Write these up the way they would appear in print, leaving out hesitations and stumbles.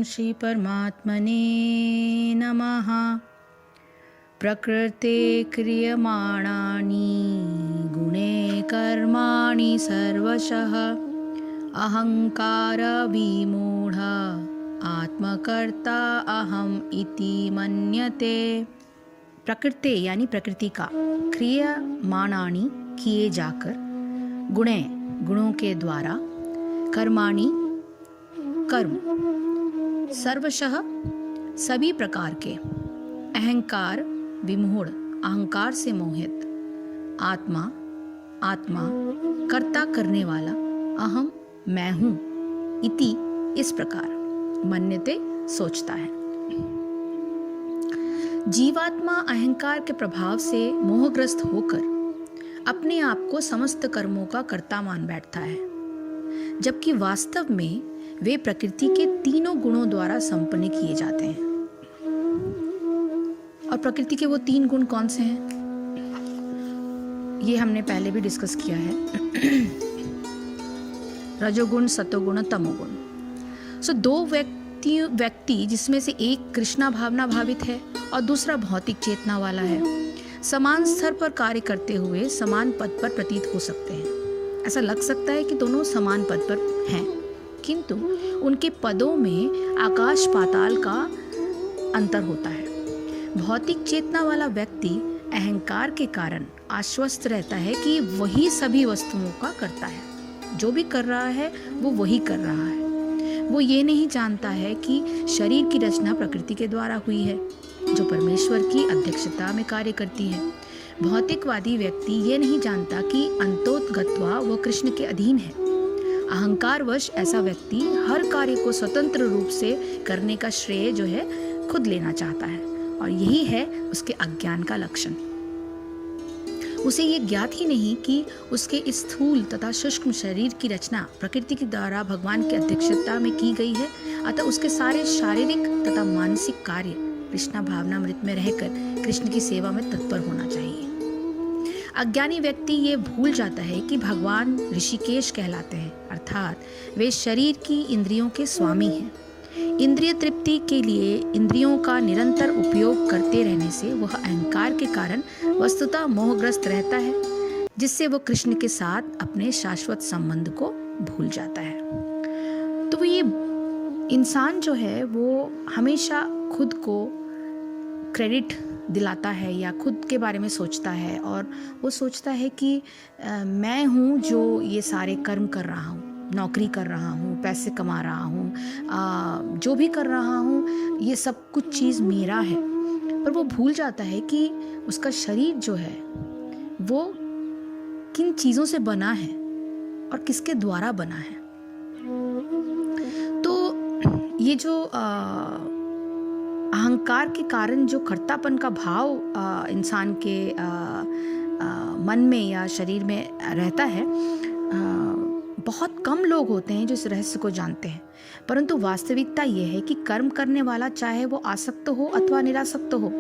श्री परमात्मने नमः। प्रकृते क्रियमाणानि गुणे कर्माणि सर्वशः अहंकार विमूढ़ आत्मकर्ता अहम इति मन्यते। प्रकृते यानी प्रकृति का, क्रियमाणानि किए जाकर, गुणे गुणों के द्वारा, कर्माणि कर्म, सर्वशः सभी प्रकार के, अहंकार विमूढ़ अहंकार से मोहित, आत्मा आत्मा कर्ता करने वाला, अहम मैं हूँ, इति इस प्रकार, मन्यते सोचता है। जीवात्मा अहंकार के प्रभाव से मोहग्रस्त होकर अपने आप को समस्त कर्मों का कर्ता मान बैठता है, जबकि वास्तव में वे प्रकृति के तीनों गुणों द्वारा संपन्न किए जाते हैं। और प्रकृति के वो तीन गुण कौन से हैं, ये हमने पहले भी डिस्कस किया है। रजोगुण, सतोगुण, तमोगुण। सो दो व्यक्ति जिसमें से एक कृष्णा भावना भावित है और दूसरा भौतिक चेतना वाला है, समान स्तर पर कार्य करते हुए समान पद पर प्रतीत हो सकते हैं। ऐसा लग सकता है कि दोनों समान पद पर हैं, किंतु उनके पदों में आकाश पाताल का अंतर होता है। भौतिक चेतना वाला व्यक्ति अहंकार के कारण आश्वस्त रहता है कि वही सभी वस्तुओं का करता है, जो भी कर रहा है वो वही कर रहा है। वो ये नहीं जानता है कि शरीर की रचना प्रकृति के द्वारा हुई है, जो परमेश्वर की अध्यक्षता में कार्य करती है। भौतिकवादी व्यक्ति ये नहीं जानता कि अंतोतगत्वा वो कृष्ण के अधीन है। अहंकारवश ऐसा व्यक्ति हर कार्य को स्वतंत्र रूप से करने का श्रेय जो है खुद लेना चाहता है, और यही है उसके अज्ञान का लक्षण। उसे ये ज्ञात ही नहीं कि उसके इस स्थूल तथा सूक्ष्म शरीर की रचना प्रकृति के द्वारा भगवान की अध्यक्षता में की गई है। अतः उसके सारे शारीरिक तथा मानसिक कार्य कृष्णा भावनामृत में रहकर कृष्ण की सेवा में तत्पर होना चाहिए। अज्ञानी व्यक्ति ये भूल जाता है कि भगवान ऋषिकेश कहलाते हैं, अर्थात वे शरीर की इंद्रियों के स्वामी हैं। इंद्रिय तृप्ति के लिए इंद्रियों का निरंतर उपयोग करते रहने से वह अहंकार के कारण वस्तुतः मोहग्रस्त रहता है, जिससे वह कृष्ण के साथ अपने शाश्वत संबंध को भूल जाता है। तो ये इंसान जो है वो हमेशा खुद को क्रेडिट दिलाता है या खुद के बारे में सोचता है, और वो सोचता है कि मैं हूँ जो ये सारे कर्म कर रहा हूँ, नौकरी कर रहा हूँ, पैसे कमा रहा हूँ, जो भी कर रहा हूँ ये सब कुछ चीज़ मेरा है। पर वो भूल जाता है कि उसका शरीर जो है वो किन चीज़ों से बना है और किसके द्वारा बना है। तो ये जो अहंकार के कारण जो कर्तापन का भाव इंसान के मन में या शरीर में रहता है, बहुत कम लोग होते हैं जो इस रहस्य को जानते हैं। परंतु वास्तविकता यह है कि कर्म करने वाला चाहे वो आसक्त हो अथवा निरासक्त हो,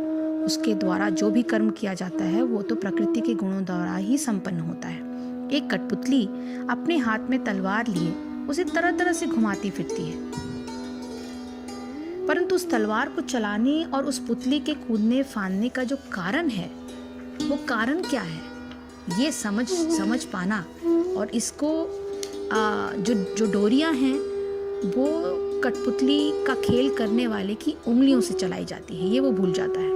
उसके द्वारा जो भी कर्म किया जाता है वो तो प्रकृति के गुणों द्वारा ही संपन्न होता है। एक कठपुतली अपने हाथ में तलवार लिए उसे तरह तरह से घुमाती फिरती है, परंतु उस तलवार को चलाने और उस पुतली के कूदने फांदने का जो कारण है, वो कारण क्या है, ये समझ पाना, और इसको जो डोरियां हैं वो कठपुतली का खेल करने वाले की उंगलियों से चलाई जाती है, ये वो भूल जाता है।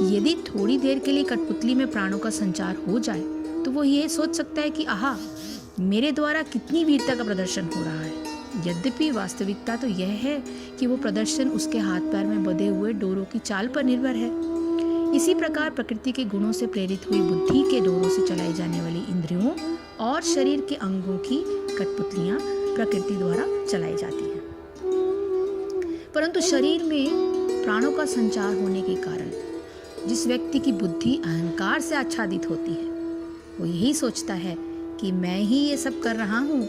यदि थोड़ी देर के लिए कठपुतली में प्राणों का संचार हो जाए तो वो ये सोच सकता है कि आहा, मेरे द्वारा कितनी वीरता का प्रदर्शन हो रहा है। यद्यपि वास्तविकता तो यह है कि वो प्रदर्शन उसके हाथ पैर में बंधे हुए डोरों की चाल पर निर्भर है। इसी प्रकार प्रकृति के गुणों से प्रेरित हुई बुद्धि के डोरों से चलाई जाने वाली इंद्रियों और शरीर के अंगों की कठपुतलियां प्रकृति द्वारा चलाई जाती हैं। परंतु शरीर में प्राणों का संचार होने के कारण जिस व्यक्ति की बुद्धि अहंकार से आच्छादित होती है, वो यही सोचता है कि मैं ही ये सब कर रहा हूँ।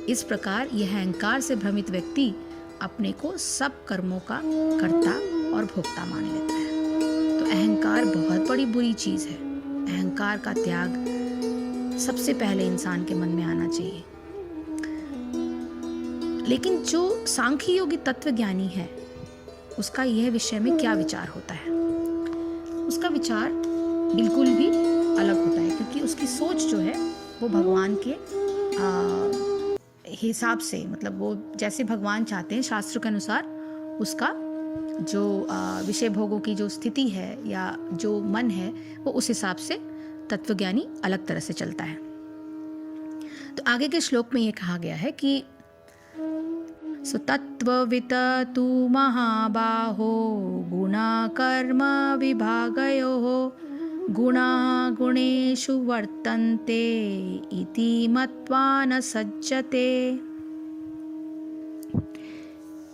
इस प्रकार यह अहंकार से भ्रमित व्यक्ति अपने को सब कर्मों का कर्ता और भोक्ता मान लेता है। तो अहंकार बहुत बड़ी बुरी चीज है। अहंकार का त्याग सबसे पहले इंसान के मन में आना चाहिए। लेकिन जो सांख्य योगी तत्व ज्ञानी है उसका यह विषय में क्या विचार होता है? उसका विचार बिल्कुल भी अलग होता है, क्योंकि उसकी सोच जो है वो भगवान के हिसाब से, मतलब वो जैसे भगवान चाहते हैं शास्त्र के अनुसार, उसका जो विषय भोगों की जो स्थिति है या जो मन है वो उस हिसाब से तत्वज्ञानी अलग तरह से चलता है। तो आगे के श्लोक में ये कहा गया है कि तत्त्ववित् तु महाबाहो गुणा कर्म विभागयोः गुणा गुणेषु वर्तन्ते इति मत्वा न सज्जते।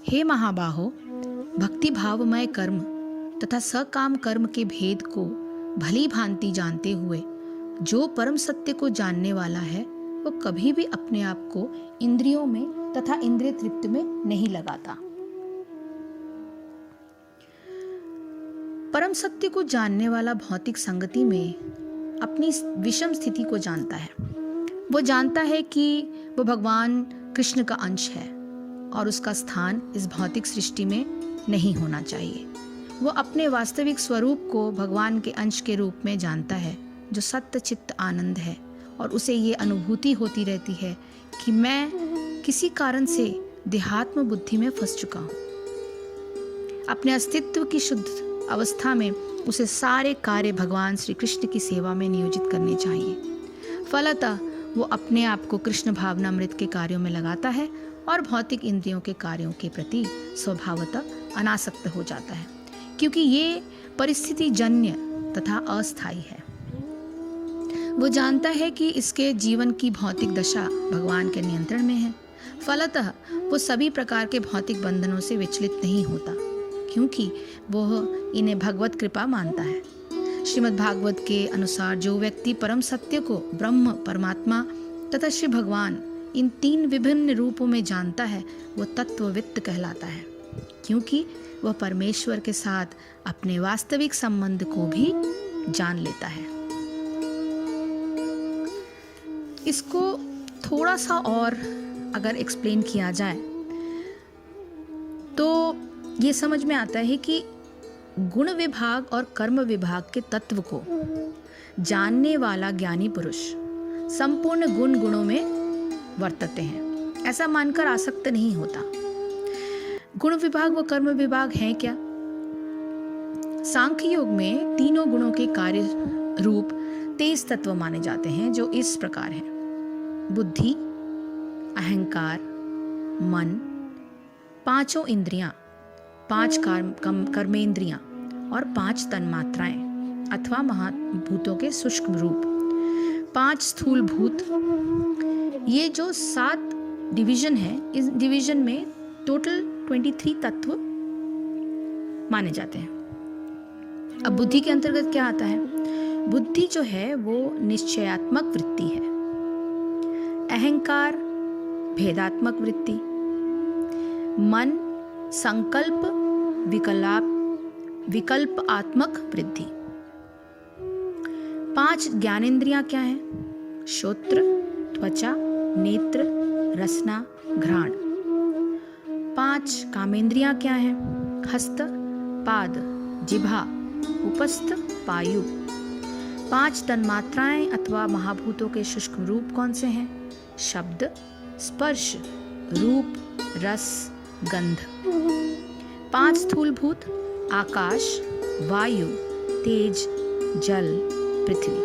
हे महाबाहो, भक्ति भावमय कर्म तथा सकाम कर्म के भेद को भली भांति जानते हुए जो परम सत्य को जानने वाला है वो कभी भी अपने आप को इंद्रियों में तथा इंद्रिय तृप्ति में नहीं लगाता। परम सत्य को जानने वाला भौतिक संगति में अपनी विषम स्थिति को जानता है। वो जानता है कि वो भगवान कृष्ण का अंश है और उसका स्थान इस भौतिक सृष्टि में नहीं होना चाहिए। वो अपने वास्तविक स्वरूप को भगवान के अंश के रूप में जानता है, जो सत्य चित्त आनंद है, और उसे ये अनुभूति होती रहती है कि मैं किसी कारण से देहात्म बुद्धि में फंस चुका हूँ। अपने अस्तित्व की शुद्ध अवस्था में उसे सारे कार्य भगवान श्री कृष्ण की सेवा में नियोजित करने चाहिए। फलतः वो अपने आप को कृष्ण भावनामृत के कार्यों में लगाता है और भौतिक इंद्रियों के कार्यों के प्रति स्वभावतः अनासक्त हो जाता है, क्योंकि ये परिस्थिति जन्य तथा अस्थायी है। वो जानता है कि इसके जीवन की भौतिक दशा भगवान के नियंत्रण में है। फलतः वो सभी प्रकार के भौतिक बंधनों से विचलित नहीं होता, क्योंकि वह इन्हें भगवत कृपा मानता है। श्रीमद् भागवत के अनुसार जो व्यक्ति परम सत्य को ब्रह्म, परमात्मा तथा श्री भगवान इन तीन विभिन्न रूपों में जानता है वो तत्ववित्त कहलाता है, क्योंकि वह परमेश्वर के साथ अपने वास्तविक संबंध को भी जान लेता है। इसको थोड़ा सा और अगर एक्सप्लेन किया जाए तो ये समझ में आता है कि गुण विभाग और कर्म विभाग के तत्व को जानने वाला ज्ञानी पुरुष संपूर्ण गुणों में वर्तते हैं, ऐसा मानकर आसक्त नहीं होता। गुण विभाग व कर्म विभाग हैं क्या? सांख्य योग में तीनों गुणों के कार्य रूप 23 तत्व माने जाते हैं, जो इस प्रकार हैं: बुद्धि, अहंकार, मन, पांचों इंद्रियां, 5 कर्मेंद्रियां और 5 तन्मात्राएं अथवा महाभूतों के सूक्ष्म रूप, 5 स्थूल भूत। ये जो 7 डिवीजन है, इस डिवीजन में टोटल 23 तत्व माने जाते हैं। अब बुद्धि के अंतर्गत क्या आता है? बुद्धि जो है वो निश्चयात्मक वृत्ति है, अहंकार भेदात्मक वृत्ति, मन संकल्प विकल्पात्मक वृद्धि। 5 ज्ञानेंद्रियां क्या हैं? श्रोत्र, त्वचा, नेत्र, रसना, घ्राण। 5 कामेंद्रियां क्या हैं? हस्त, पाद, जिह्वा, उपस्थ, पायु। 5 तन्मात्राएं अथवा महाभूतों के सूक्ष्म रूप कौन से हैं? शब्द, स्पर्श, रूप, रस, गंध। 5 स्थूल भूत: आकाश, वायु, तेज, जल, पृथ्वी।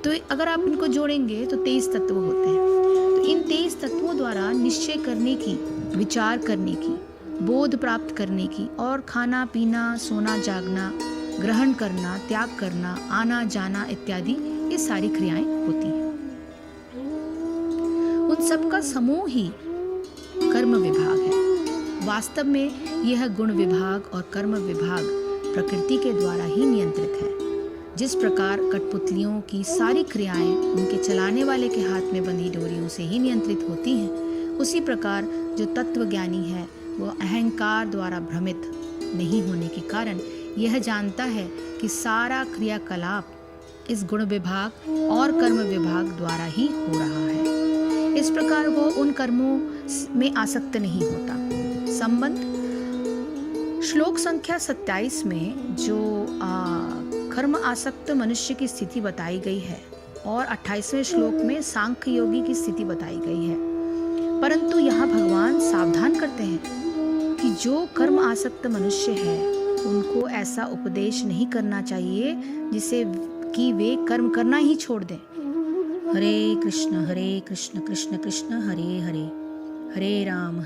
तो अगर आप इनको जोड़ेंगे तो 23 तत्व होते हैं। तो इन 23 तत्वों द्वारा निश्चय करने की, विचार करने की, बोध प्राप्त करने की और खाना पीना, सोना जागना, ग्रहण करना, त्याग करना, आना जाना इत्यादि ये सारी क्रियाएं होती हैं। उन सबका समूह ही कर्म विभाग है। वास्तव में यह गुण विभाग और कर्म विभाग प्रकृति के द्वारा ही नियंत्रित है। जिस प्रकार कठपुतलियों की सारी क्रियाएं उनके चलाने वाले के हाथ में बंधी डोरियों से ही नियंत्रित होती हैं, उसी प्रकार जो तत्वज्ञानी है वह अहंकार द्वारा भ्रमित नहीं होने के कारण यह जानता है कि सारा क्रियाकलाप इस गुण विभाग और कर्म विभाग द्वारा ही हो रहा है। इस प्रकार वो उन कर्मों में आसक्त नहीं होता। संबंध श्लोक संख्या 27 में जो कर्म आसक्त मनुष्य की स्थिति बताई गई है और 28वें श्लोक में सांख्य योगी की स्थिति बताई गई है। परंतु यहाँ भगवान सावधान करते हैं कि जो कर्म आसक्त मनुष्य है उनको ऐसा उपदेश नहीं करना चाहिए जिसे कि वे कर्म करना ही छोड़ दें। हरे कृष्ण कृष्ण कृष्ण हरे हरे, हरे राम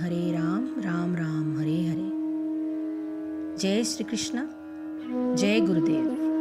राम राम हरे हरे। जय श्री कृष्ण, जय गुरुदेव।